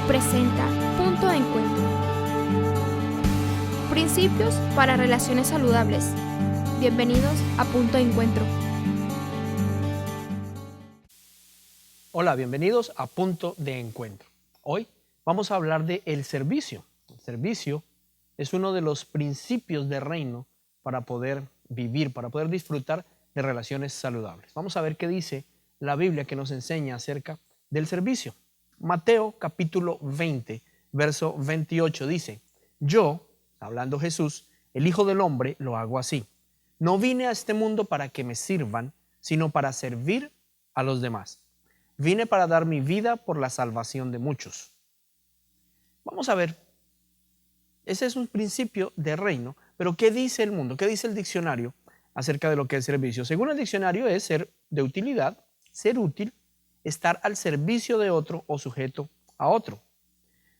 presenta Punto de Encuentro. Principios para relaciones saludables. Bienvenidos a Punto de Encuentro. Hola, bienvenidos a Punto de Encuentro. Hoy vamos a hablar de el servicio. El servicio es uno de los principios del reino para poder vivir, para poder disfrutar de relaciones saludables. Vamos a ver qué dice la Biblia que nos enseña acerca del servicio. Mateo capítulo 20, verso 28 dice: Yo, hablando Jesús, el Hijo del Hombre, lo hago así. No vine a este mundo para que me sirvan, sino para servir a los demás. Vine para dar mi vida por la salvación de muchos. Vamos a ver, ese es un principio de reino, pero ¿qué dice el mundo? ¿Qué dice el diccionario acerca de lo que es servicio? Según el diccionario es ser de utilidad, ser útil, estar al servicio de otro o sujeto a otro.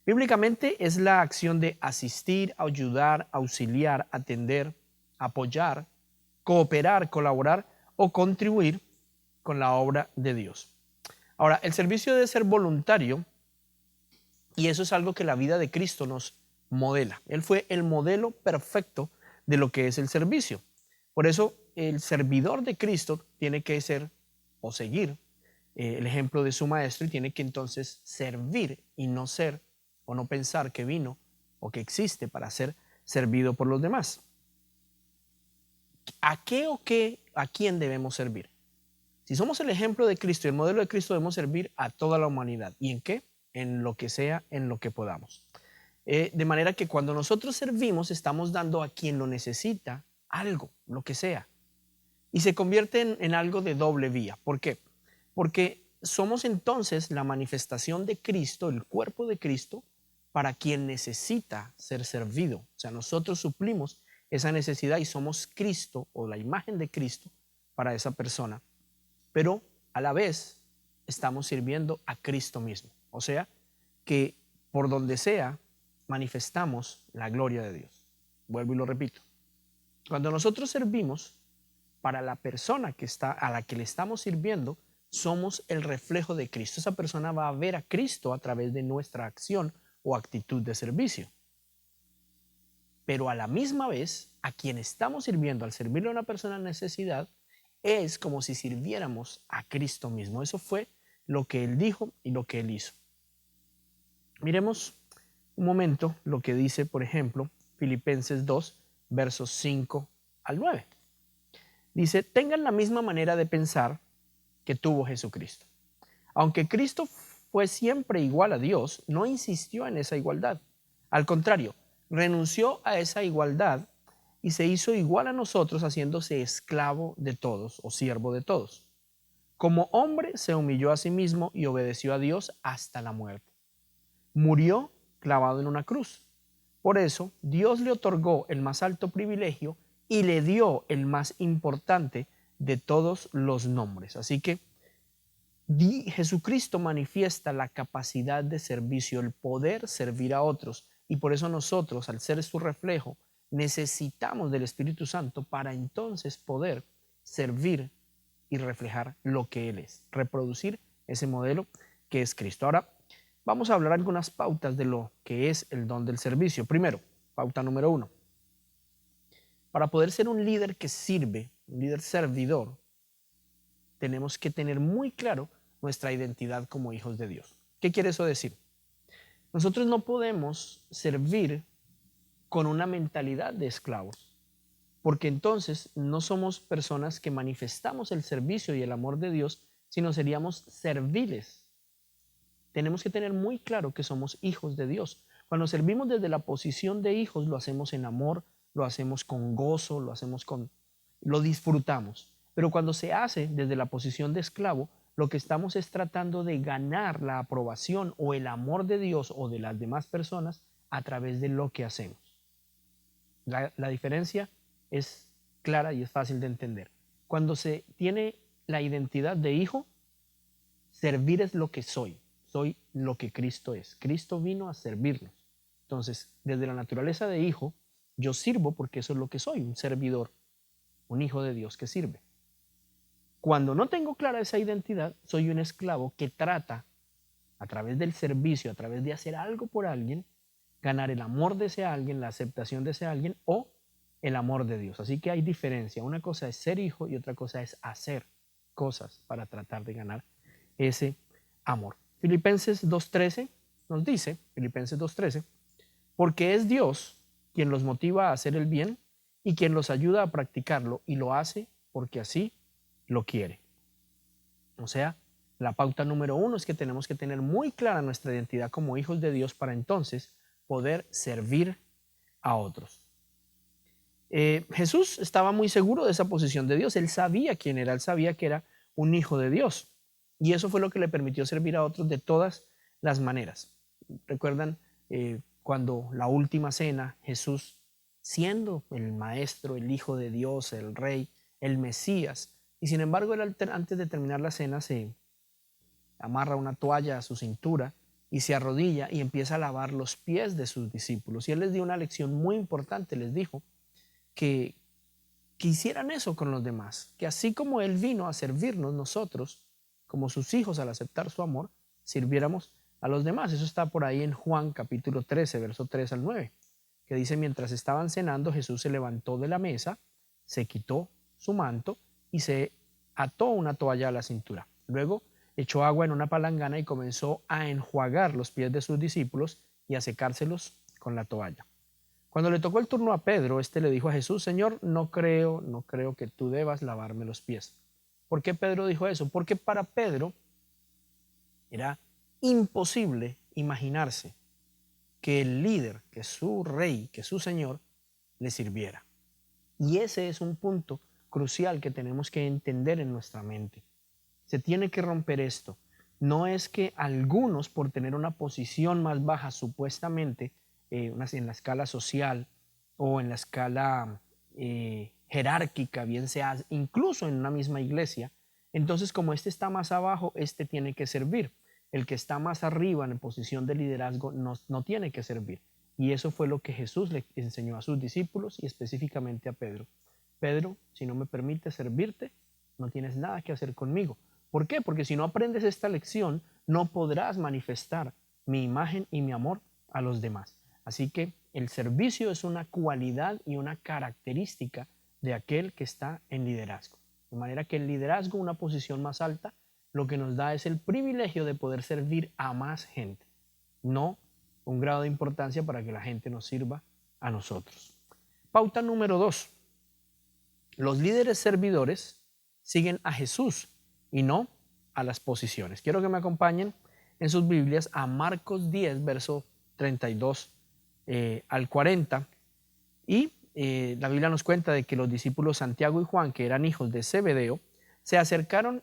Bíblicamente es la acción de asistir, ayudar, auxiliar, atender, apoyar, cooperar, colaborar o contribuir con la obra de Dios. Ahora, el servicio debe ser voluntario y eso es algo que la vida de Cristo nos modela. Él fue el modelo perfecto de lo que es el servicio. Por eso, el servidor de Cristo tiene que ser o seguir el ejemplo de su maestro y tiene que entonces servir y no ser o no pensar que vino o que existe para ser servido por los demás. ¿A qué o qué, a quién debemos servir? Si somos el ejemplo de Cristo y el modelo de Cristo, debemos servir a toda la humanidad. ¿Y en qué? En lo que sea, en lo que podamos. De manera que cuando nosotros servimos, estamos dando a quien lo necesita algo, lo que sea. Y se convierte en algo de doble vía. ¿Por qué? Porque somos entonces la manifestación de Cristo, el cuerpo de Cristo, para quien necesita ser servido. O sea, nosotros suplimos esa necesidad y somos Cristo o la imagen de Cristo para esa persona. Pero a la vez estamos sirviendo a Cristo mismo. O sea, que por donde sea manifestamos la gloria de Dios. Vuelvo y lo repito. Cuando nosotros servimos para la persona que está, a la que le estamos sirviendo, somos el reflejo de Cristo. Esa persona va a ver a Cristo a través de nuestra acción o actitud de servicio. Pero a la misma vez, a quien estamos sirviendo, al servirle a una persona en necesidad, es como si sirviéramos a Cristo mismo. Eso fue lo que Él dijo y lo que Él hizo. Miremos un momento lo que dice, por ejemplo, Filipenses 2, versos 5 al 9. Dice: tengan la misma manera de pensar que tuvo Jesucristo. Aunque Cristo fue siempre igual a Dios, no insistió en esa igualdad. Al contrario, renunció a esa igualdad y se hizo igual a nosotros, haciéndose esclavo de todos o siervo de todos. Como hombre se humilló a sí mismo y obedeció a Dios hasta la muerte. Murió clavado en una cruz. Por eso Dios le otorgó el más alto privilegio y le dio el más importante de todos los nombres. Así que Jesucristo manifiesta la capacidad de servicio, el poder servir a otros, y por eso nosotros, al ser su reflejo, necesitamos del Espíritu Santo para entonces poder servir y reflejar lo que Él es, reproducir ese modelo que es Cristo. Ahora vamos a hablar algunas pautas de lo que es el don del servicio. Primero, pauta número 1. Para poder ser un líder que sirve, un líder servidor, tenemos que tener muy claro nuestra identidad como hijos de Dios. ¿Qué quiere eso decir? Nosotros no podemos servir con una mentalidad de esclavos, porque entonces no somos personas que manifestamos el servicio y el amor de Dios, sino seríamos serviles. Tenemos que tener muy claro que somos hijos de Dios. Cuando servimos desde la posición de hijos, lo hacemos en amor, lo hacemos con gozo, lo disfrutamos. Pero cuando se hace desde la posición de esclavo, lo que estamos es tratando de ganar la aprobación o el amor de Dios o de las demás personas a través de lo que hacemos. La diferencia es clara y es fácil de entender. Cuando se tiene la identidad de hijo, servir es lo que soy. Soy lo que Cristo es. Cristo vino a servirnos. Entonces, desde la naturaleza de hijo, yo sirvo porque eso es lo que soy, un servidor, un hijo de Dios que sirve. Cuando no tengo clara esa identidad, soy un esclavo que trata a través del servicio, a través de hacer algo por alguien, ganar el amor de ese alguien, la aceptación de ese alguien o el amor de Dios. Así que hay diferencia. Una cosa es ser hijo y otra cosa es hacer cosas para tratar de ganar ese amor. Filipenses 2.13 nos dice, Filipenses 2.13, porque es Dios quien los motiva a hacer el bien y quien los ayuda a practicarlo y lo hace porque así lo quiere. O sea, la pauta número 1 es que tenemos que tener muy clara nuestra identidad como hijos de Dios para entonces poder servir a otros. Jesús estaba muy seguro de esa posición de Dios. Él sabía quién era, él sabía que era un hijo de Dios. Y eso fue lo que le permitió servir a otros de todas las maneras. ¿Recuerdan cuando la última cena, Jesús, siendo el maestro, el hijo de Dios, el rey, el Mesías, y sin embargo él antes de terminar la cena se amarra una toalla a su cintura y se arrodilla y empieza a lavar los pies de sus discípulos? Y él les dio una lección muy importante, les dijo que hicieran eso con los demás, que así como Él vino a servirnos, nosotros, como sus hijos, al aceptar su amor, sirviéramos a los demás. Eso está por ahí en Juan capítulo 13, verso 3 al 9, que dice: mientras estaban cenando, Jesús se levantó de la mesa, se quitó su manto y se ató una toalla a la cintura. Luego echó agua en una palangana y comenzó a enjuagar los pies de sus discípulos y a secárselos con la toalla. Cuando le tocó el turno a Pedro, este le dijo a Jesús: Señor, no creo que tú debas lavarme los pies. ¿Por qué Pedro dijo eso? Porque para Pedro era imposible imaginarse que el líder, que su rey, que su señor, le sirviera. Y ese es un punto crucial que tenemos que entender en nuestra mente. Se tiene que romper esto. No es que algunos, por tener una posición más baja supuestamente, en la escala social o en la escala jerárquica, bien sea incluso en una misma iglesia, entonces como este está más abajo, este tiene que servir. El que está más arriba en posición de liderazgo no tiene que servir. Y eso fue lo que Jesús le enseñó a sus discípulos y específicamente a Pedro. Pedro, si no me permites servirte, no tienes nada que hacer conmigo. ¿Por qué? Porque si no aprendes esta lección, no podrás manifestar mi imagen y mi amor a los demás. Así que el servicio es una cualidad y una característica de aquel que está en liderazgo. De manera que el liderazgo, una posición más alta, lo que nos da es el privilegio de poder servir a más gente, no un grado de importancia para que la gente nos sirva a nosotros. Pauta número 2. Los líderes servidores siguen a Jesús y no a las posiciones. Quiero que me acompañen en sus Biblias a Marcos 10, verso 32 al 40. Y la Biblia nos cuenta de que los discípulos Santiago y Juan, que eran hijos de Zebedeo, se acercaron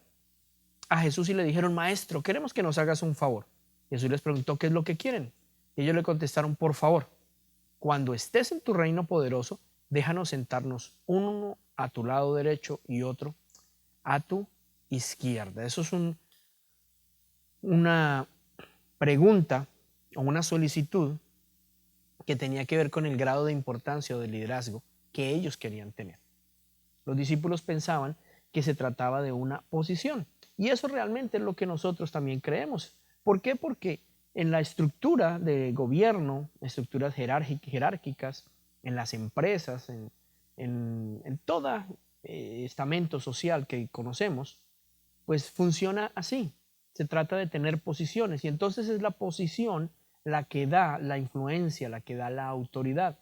a Jesús y le dijeron: Maestro, queremos que nos hagas un favor. Jesús les preguntó: ¿qué es lo que quieren? Y ellos le contestaron: por favor, cuando estés en tu reino poderoso, déjanos sentarnos uno a tu lado derecho y otro a tu izquierda. Eso es una pregunta o una solicitud que tenía que ver con el grado de importancia o de liderazgo que ellos querían tener. Los discípulos pensaban que se trataba de una posición, y eso realmente es lo que nosotros también creemos. ¿Por qué? Porque en la estructura de gobierno, estructuras jerárquicas, en las empresas, en todo estamento social que conocemos, pues funciona así. Se trata de tener posiciones, y entonces es la posición la que da la influencia, la que da la autoridad.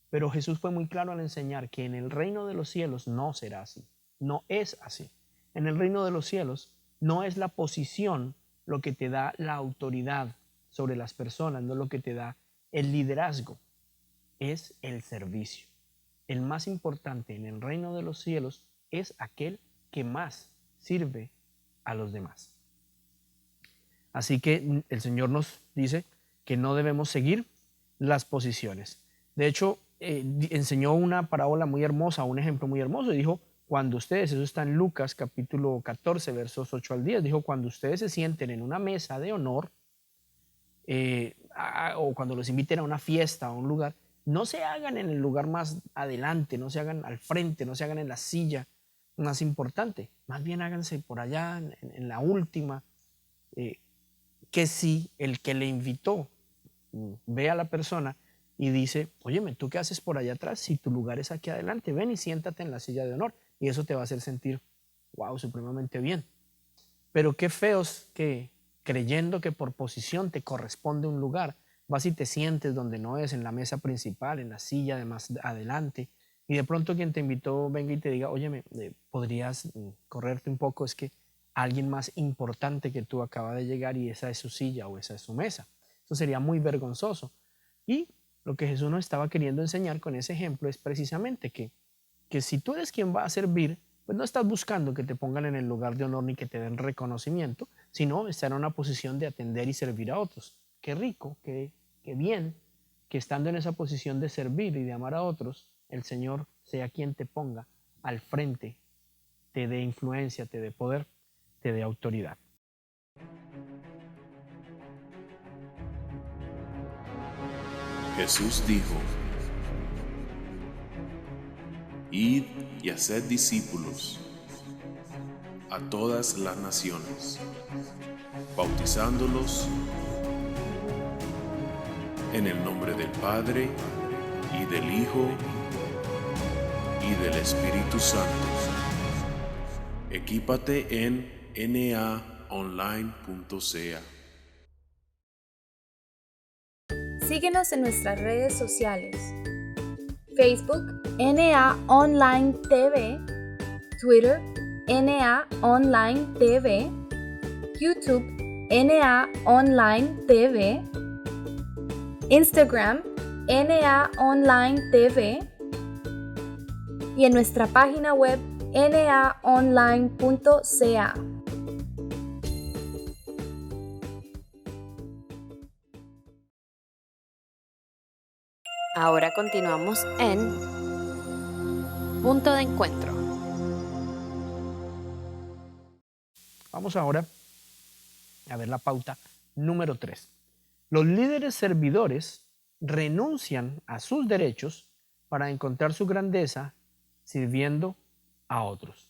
Pero Jesús fue muy claro al enseñar que en el reino de los cielos no será así, no es así. En el reino de los cielos no es la posición lo que te da la autoridad sobre las personas, no es lo que te da el liderazgo, es el servicio. El más importante en el reino de los cielos es aquel que más sirve a los demás. Así que el Señor nos dice que no debemos seguir las posiciones. De hecho, enseñó una parábola muy hermosa, un ejemplo muy hermoso, y dijo: cuando ustedes, eso está en Lucas capítulo 14, versos 8 al 10, dijo: cuando ustedes se sienten en una mesa de honor, o cuando los inviten a una fiesta, a un lugar, no se hagan en el lugar más adelante, no se hagan al frente, no se hagan en la silla más importante, más bien háganse por allá en la última, que si el que le invitó ve a la persona y dice, óyeme, ¿tú qué haces por allá atrás? Si tu lugar es aquí adelante, ven y siéntate en la silla de honor. Y eso te va a hacer sentir, wow, supremamente bien. Pero qué feos que creyendo que por posición te corresponde un lugar, vas y te sientes donde no es, en la mesa principal, en la silla de más adelante, y de pronto quien te invitó venga y te diga, óyeme, podrías correrte un poco, es que alguien más importante que tú acaba de llegar y esa es su silla o esa es su mesa. Eso sería muy vergonzoso. Y lo que Jesús nos estaba queriendo enseñar con ese ejemplo es precisamente que si tú eres quien va a servir, pues no estás buscando que te pongan en el lugar de honor ni que te den reconocimiento, sino estar en una posición de atender y servir a otros. Qué rico, qué bien que estando en esa posición de servir y de amar a otros, el Señor sea quien te ponga al frente, te dé influencia, te dé poder, te dé autoridad. Jesús dijo: Id y haced discípulos a todas las naciones, bautizándolos en el nombre del Padre, y del Hijo, y del Espíritu Santo. Equípate en naonline.ca. Síguenos en nuestras redes sociales: Facebook NA Online TV, Twitter NA Online TV, YouTube NA Online TV, Instagram NA Online TV y en nuestra página web naonline.ca. Ahora continuamos en Punto de Encuentro. Vamos ahora a ver la pauta número 3. Los líderes servidores renuncian a sus derechos para encontrar su grandeza sirviendo a otros.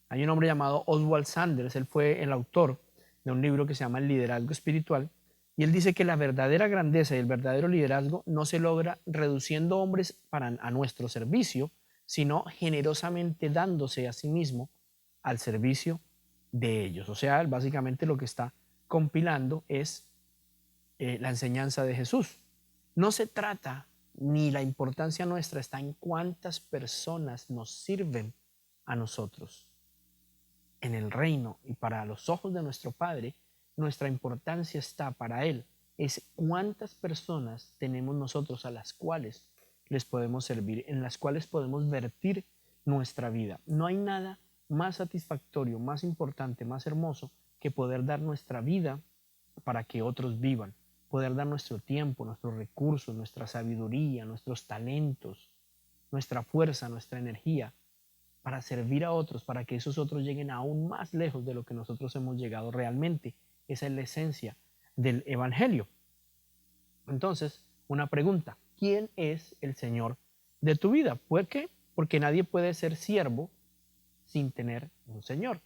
Hay un hombre llamado Oswald Sanders, él fue el autor de un libro que se llama El liderazgo espiritual, y él dice que la verdadera grandeza y el verdadero liderazgo no se logra reduciendo hombres a nuestro servicio, sino generosamente dándose a sí mismo al servicio de ellos. O sea, él básicamente lo que está compilando es la enseñanza de Jesús. No se trata, ni la importancia nuestra está en cuántas personas nos sirven a nosotros. En el reino y para los ojos de nuestro Padre, nuestra importancia está para Él. Es cuántas personas tenemos nosotros a las cuales les podemos servir, en las cuales podemos vertir nuestra vida. No hay nada más satisfactorio, más importante, más hermoso que poder dar nuestra vida para que otros vivan. Poder dar nuestro tiempo, nuestros recursos, nuestra sabiduría, nuestros talentos, nuestra fuerza, nuestra energía, para servir a otros, para que esos otros lleguen aún más lejos de lo que nosotros hemos llegado realmente. Esa es la esencia del Evangelio. Entonces, una pregunta: ¿quién es el Señor de tu vida? ¿Por qué? Porque nadie puede ser siervo sin tener un Señor.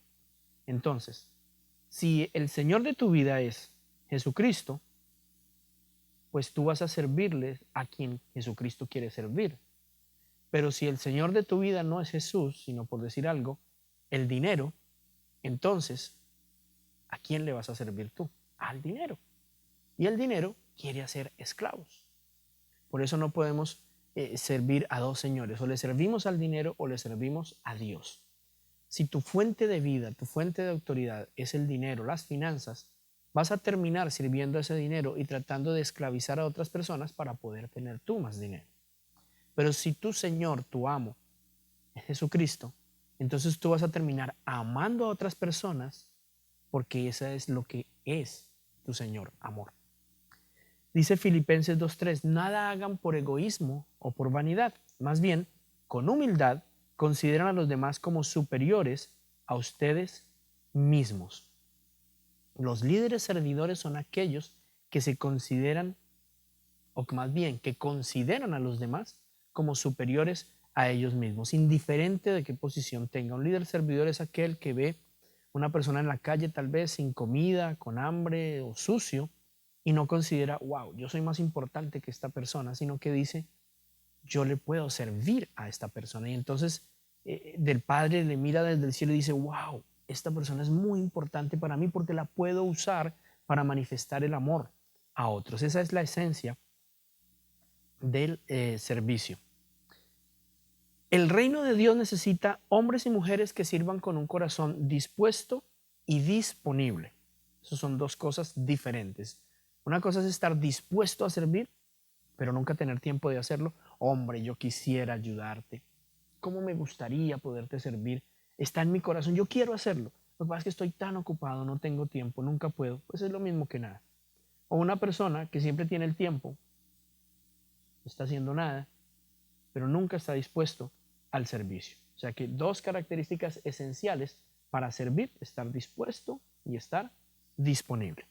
Entonces, si el Señor de tu vida es Jesucristo, pues tú vas a servirle a quien Jesucristo quiere servir. Pero si el Señor de tu vida no es Jesús, sino, por decir algo, el dinero, entonces, ¿a quién le vas a servir tú? Al dinero. Y el dinero quiere hacer esclavos. Por eso no podemos servir a dos señores. O le servimos al dinero o le servimos a Dios. Si tu fuente de vida, tu fuente de autoridad es el dinero, las finanzas, vas a terminar sirviendo a ese dinero y tratando de esclavizar a otras personas para poder tener tú más dinero. Pero si tu Señor, tu amo, es Jesucristo, entonces tú vas a terminar amando a otras personas porque esa es lo que es tu Señor, amor. Dice Filipenses 2:3, nada hagan por egoísmo o por vanidad, más bien, con humildad, consideran a los demás como superiores a ustedes mismos. Los líderes servidores son aquellos que se consideran, o más bien, que consideran a los demás como superiores a ellos mismos, indiferente de qué posición tenga. Un líder servidor es aquel que ve una persona en la calle tal vez sin comida, con hambre o sucio, y no considera, wow, yo soy más importante que esta persona, sino que dice, yo le puedo servir a esta persona. Y entonces del Padre le mira desde el cielo y dice, wow, esta persona es muy importante para mí porque la puedo usar para manifestar el amor a otros. Esa es la esencia del servicio. El reino de Dios necesita hombres y mujeres que sirvan con un corazón dispuesto y disponible. Esas son dos cosas diferentes. Una cosa es estar dispuesto a servir, pero nunca tener tiempo de hacerlo. Hombre, yo quisiera ayudarte. ¿Cómo me gustaría poderte servir? Está en mi corazón, yo quiero hacerlo. Lo que pasa es que estoy tan ocupado, no tengo tiempo, nunca puedo. Pues es lo mismo que nada. O una persona que siempre tiene el tiempo, no está haciendo nada, pero nunca está dispuesto al servicio. O sea que dos características esenciales para servir: estar dispuesto y estar disponible.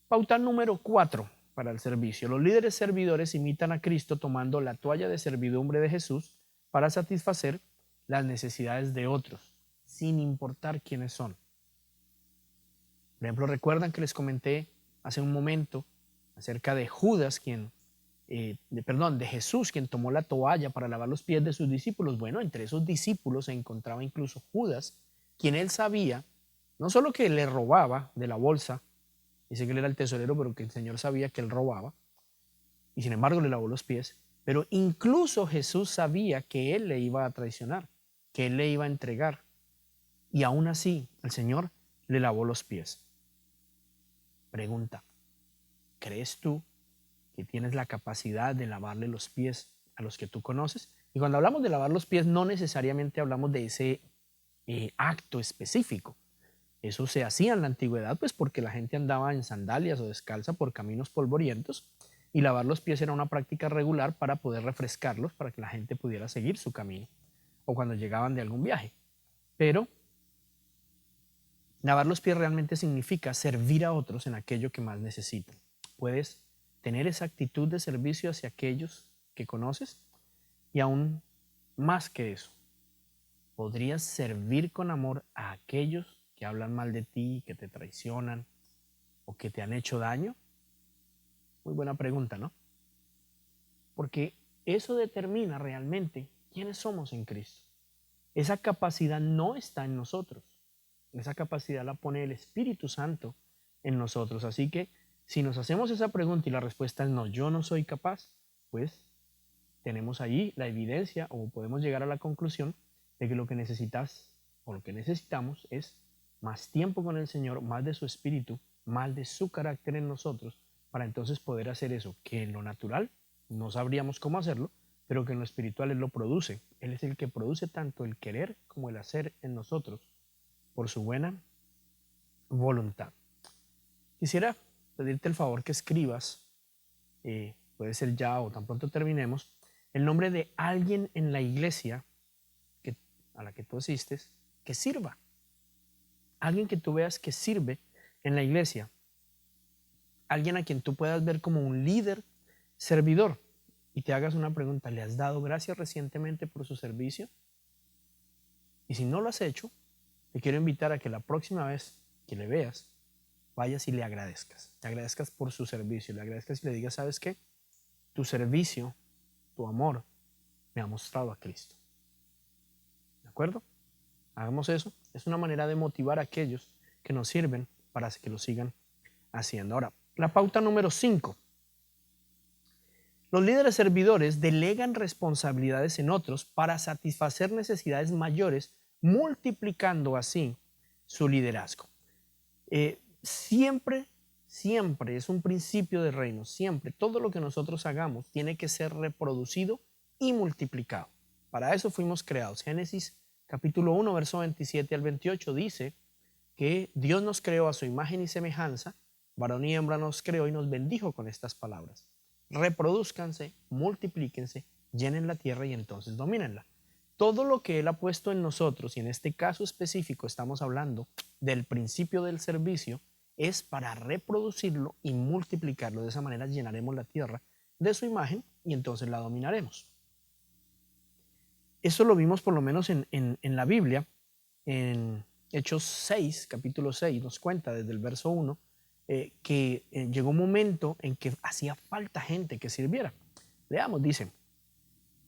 Pauta número 4 para el servicio. Los líderes servidores imitan a Cristo tomando la toalla de servidumbre de Jesús para satisfacer las necesidades de otros, sin importar quiénes son. Por ejemplo, recuerdan que les comenté hace un momento acerca de Judas, de Jesús, quien tomó la toalla para lavar los pies de sus discípulos. Bueno, entre esos discípulos se encontraba incluso Judas, quien él sabía, no solo que le robaba de la bolsa, dice que él era el tesorero, pero que el Señor sabía que él robaba, y sin embargo le lavó los pies, pero incluso Jesús sabía que él le iba a traicionar, que él le iba a entregar, y aún así el Señor le lavó los pies. Pregunta: ¿crees tú que tienes la capacidad de lavarle los pies a los que tú conoces? Y cuando hablamos de lavar los pies, no necesariamente hablamos de ese acto específico. Eso se hacía en la antigüedad, pues porque la gente andaba en sandalias o descalza por caminos polvorientos, y lavar los pies era una práctica regular para poder refrescarlos, para que la gente pudiera seguir su camino, o cuando llegaban de algún viaje. Pero lavar los pies realmente significa servir a otros en aquello que más necesitan. Puedes tener esa actitud de servicio hacia aquellos que conoces, y aún más que eso, podrías servir con amor a aquellos que hablan mal de ti, que te traicionan o que te han hecho daño. Muy buena pregunta, ¿no? Porque eso determina realmente quiénes somos en Cristo. Esa capacidad no está en nosotros. Esa capacidad la pone el Espíritu Santo en nosotros. Así que si nos hacemos esa pregunta y la respuesta es no, yo no soy capaz, pues tenemos ahí la evidencia, o podemos llegar a la conclusión de que lo que necesitas o lo que necesitamos es más tiempo con el Señor, más de su Espíritu, más de su carácter en nosotros, para entonces poder hacer eso que en lo natural no sabríamos cómo hacerlo, pero que en lo espiritual Él lo produce. Él es el que produce tanto el querer como el hacer en nosotros por su buena voluntad. Quisiera pedirte el favor que escribas, puede ser ya o tan pronto terminemos, el nombre de alguien en la iglesia a la que tú asistes que sirva. Alguien que tú veas que sirve en la iglesia. Alguien a quien tú puedas ver como un líder servidor, y te hagas una pregunta: ¿le has dado gracias recientemente por su servicio? Y si no lo has hecho, te quiero invitar a que la próxima vez que le veas, vayas y le agradezcas. Le agradezcas por su servicio, le agradezcas y le digas: ¿sabes qué? Tu servicio, tu amor, me ha mostrado a Cristo. ¿De acuerdo? Hagamos eso. Es una manera de motivar a aquellos que nos sirven para que lo sigan haciendo. Ahora, la pauta número 5. Los líderes servidores delegan responsabilidades en otros para satisfacer necesidades mayores, multiplicando así su liderazgo. Siempre es un principio de reino. Siempre, todo lo que nosotros hagamos tiene que ser reproducido y multiplicado. Para eso fuimos creados. Génesis capítulo 1, verso 27 al 28 dice que Dios nos creó a su imagen y semejanza, varón y hembra nos creó y nos bendijo con estas palabras: reproduzcanse, multiplíquense, llenen la tierra y entonces domínenla. Todo lo que Él ha puesto en nosotros, y en este caso específico estamos hablando del principio del servicio, es para reproducirlo y multiplicarlo. De esa manera llenaremos la tierra de su imagen y entonces la dominaremos. Eso lo vimos por lo menos en la Biblia, en Hechos 6, capítulo 6, nos cuenta desde el verso 1 que llegó un momento en que hacía falta gente que sirviera. Leamos, dice,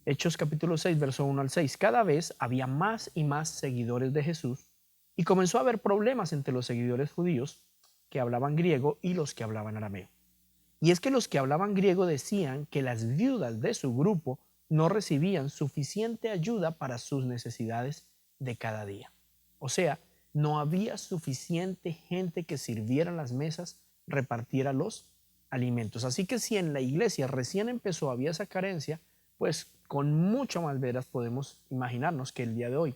Hechos capítulo 6, verso 1 al 6. Cada vez había más y más seguidores de Jesús y comenzó a haber problemas entre los seguidores judíos que hablaban griego y los que hablaban arameo. Y es que los que hablaban griego decían que las viudas de su grupo no recibían suficiente ayuda para sus necesidades de cada día. O sea, no había suficiente gente que sirviera en las mesas, repartiera los alimentos. Así que si en la iglesia recién empezó, había esa carencia, pues con mucho más veras podemos imaginarnos que el día de hoy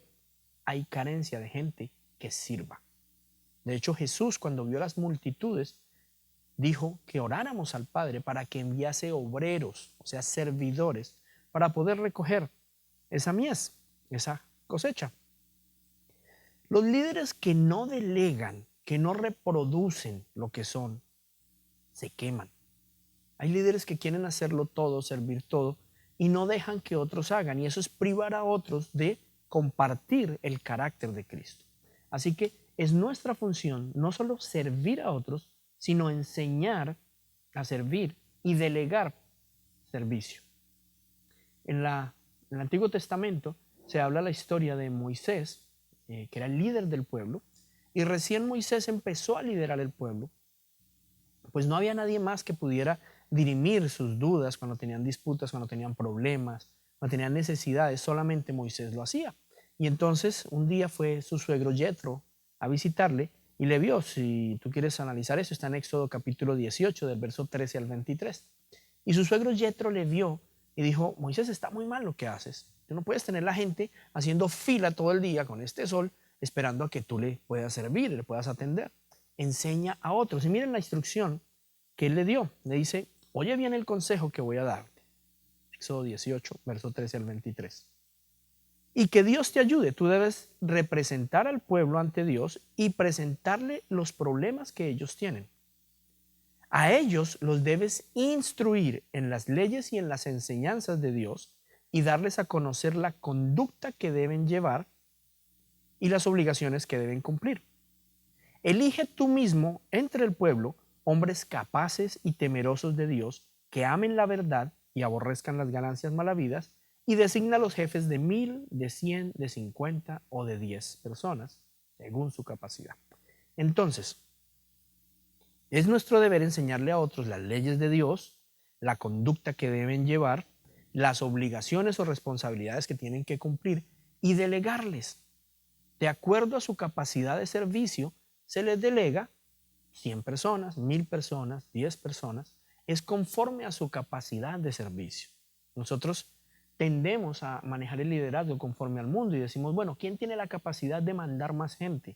hay carencia de gente que sirva. De hecho, Jesús, cuando vio las multitudes, dijo que oráramos al Padre para que enviase obreros, o sea, servidores, para poder recoger esa mies, esa cosecha. Los líderes que no delegan, que no reproducen lo que son, se queman. Hay líderes que quieren hacerlo todo, servir todo, y no dejan que otros hagan, y eso es privar a otros de compartir el carácter de Cristo. Así que es nuestra función no solo servir a otros, sino enseñar a servir y delegar servicio. En el Antiguo Testamento se habla la historia de Moisés, que era el líder del pueblo, y recién Moisés empezó a liderar el pueblo, pues no había nadie más que pudiera dirimir sus dudas cuando tenían disputas, cuando tenían problemas, cuando tenían necesidades, solamente Moisés lo hacía. Y entonces un día fue su suegro Yetro a visitarle y le vio. Si tú quieres analizar eso, está en Éxodo capítulo 18, del verso 13 al 23. Y su suegro Yetro le vio y dijo, Moisés, está muy mal lo que haces. Tú no puedes tener la gente haciendo fila todo el día con este sol, esperando a que tú le puedas servir, le puedas atender. Enseña a otros. Y miren la instrucción que él le dio. Le dice, oye bien el consejo que voy a darte. Éxodo 18, verso 13 al 23. Y que Dios te ayude. Tú debes representar al pueblo ante Dios y presentarle los problemas que ellos tienen. A ellos los debes instruir en las leyes y en las enseñanzas de Dios y darles a conocer la conducta que deben llevar y las obligaciones que deben cumplir. Elige tú mismo entre el pueblo hombres capaces y temerosos de Dios que amen la verdad y aborrezcan las ganancias malavidas, y designa a los jefes de 1000, de 100, de 50 o de 10 personas, según su capacidad. Entonces, es nuestro deber enseñarle a otros las leyes de Dios, la conducta que deben llevar, las obligaciones o responsabilidades que tienen que cumplir y delegarles. De acuerdo a su capacidad de servicio, se les delega 100 personas, 1000 personas, 10 personas, es conforme a su capacidad de servicio. Nosotros tendemos a manejar el liderazgo conforme al mundo y decimos, bueno, ¿quién tiene la capacidad de mandar más gente?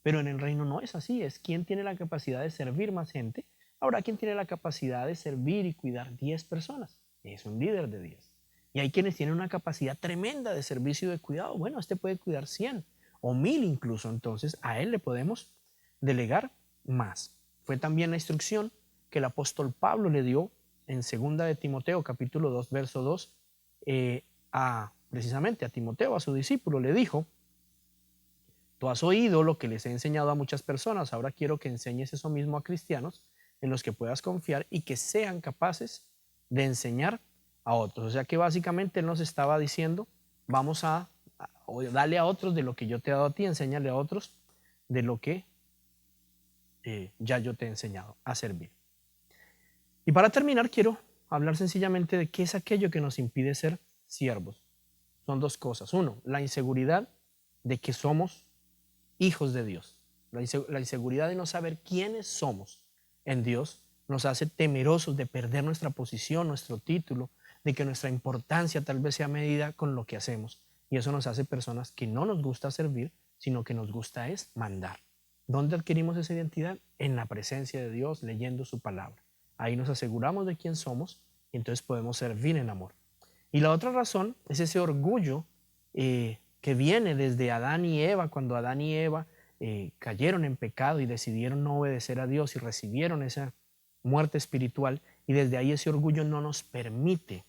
Pero en el reino no es así, es quién tiene la capacidad de servir más gente. Ahora, ¿quién tiene la capacidad de servir y cuidar 10 personas? Es un líder de 10. Y hay quienes tienen una capacidad tremenda de servicio y de cuidado. Bueno, este puede cuidar 100 o 1000 incluso, entonces a él le podemos delegar más. Fue también la instrucción que el apóstol Pablo le dio en 2 de Timoteo capítulo 2 verso 2 precisamente a Timoteo, a su discípulo, le dijo, tú has oído lo que les he enseñado a muchas personas, ahora quiero que enseñes eso mismo a cristianos en los que puedas confiar y que sean capaces de enseñar a otros. O sea que básicamente él nos estaba diciendo, vamos a darle a otros de lo que yo te he dado a ti, enséñale a otros de lo que ya yo te he enseñado a servir. Y para terminar quiero hablar sencillamente de qué es aquello que nos impide ser siervos. Son dos cosas. Uno, la inseguridad de que somos hijos de Dios. La inseguridad de no saber quiénes somos en Dios nos hace temerosos de perder nuestra posición, nuestro título, de que nuestra importancia tal vez sea medida con lo que hacemos. Y eso nos hace personas que no nos gusta servir, sino que nos gusta es mandar. ¿Dónde adquirimos esa identidad? En la presencia de Dios, leyendo su palabra. Ahí nos aseguramos de quién somos y entonces podemos servir en amor. Y la otra razón es ese orgullo que viene desde Adán y Eva, cuando Adán y Eva cayeron en pecado y decidieron no obedecer a Dios y recibieron esa muerte espiritual, y desde ahí ese orgullo no nos permite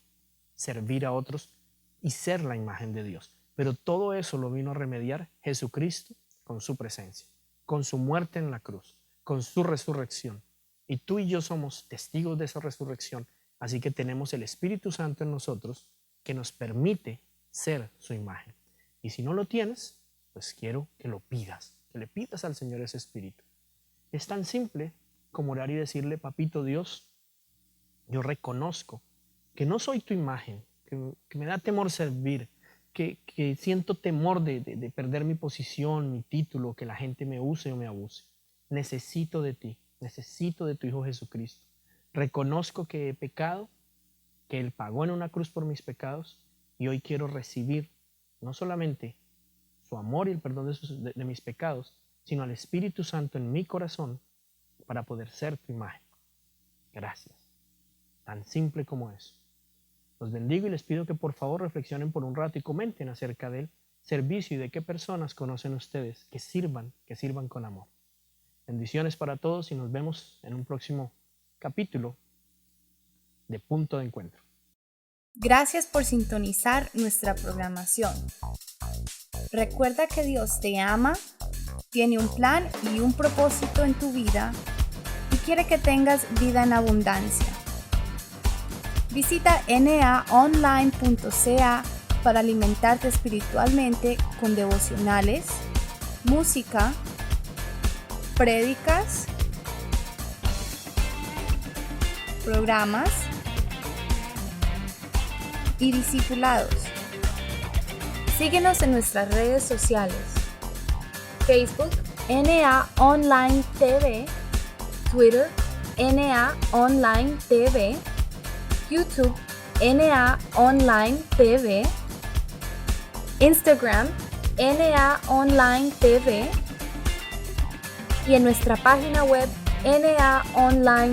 servir a otros y ser la imagen de Dios. Pero todo eso lo vino a remediar Jesucristo con su presencia, con su muerte en la cruz, con su resurrección. Y tú y yo somos testigos de esa resurrección, así que tenemos el Espíritu Santo en nosotros que nos permite ser su imagen. Y si no lo tienes, pues quiero que lo pidas, que le pidas al Señor ese Espíritu. Es tan simple como orar y decirle: Papito Dios, yo reconozco que no soy tu imagen, que me da temor servir, que siento temor de perder mi posición, mi título, que la gente me use o me abuse. Necesito de ti, necesito de tu Hijo Jesucristo. Reconozco que he pecado, que Él pagó en una cruz por mis pecados, y hoy quiero recibir no solamente su amor y el perdón de mis pecados, sino al Espíritu Santo en mi corazón para poder ser tu imagen. Gracias. Tan simple como eso. Los bendigo y les pido que por favor reflexionen por un rato y comenten acerca del servicio y de qué personas conocen ustedes que sirvan con amor. Bendiciones para todos y nos vemos en un próximo capítulo de Punto de Encuentro. Gracias por sintonizar nuestra programación. Recuerda que Dios te ama, tiene un plan y un propósito en tu vida y quiere que tengas vida en abundancia. Visita naonline.ca para alimentarte espiritualmente con devocionales, música, prédicas, programas y discipulados. Síguenos en nuestras redes sociales: Facebook, NA Online TV, Twitter, NA Online TV, YouTube, NA Online TV, Instagram, NA Online TV y en nuestra página web naonline.ca.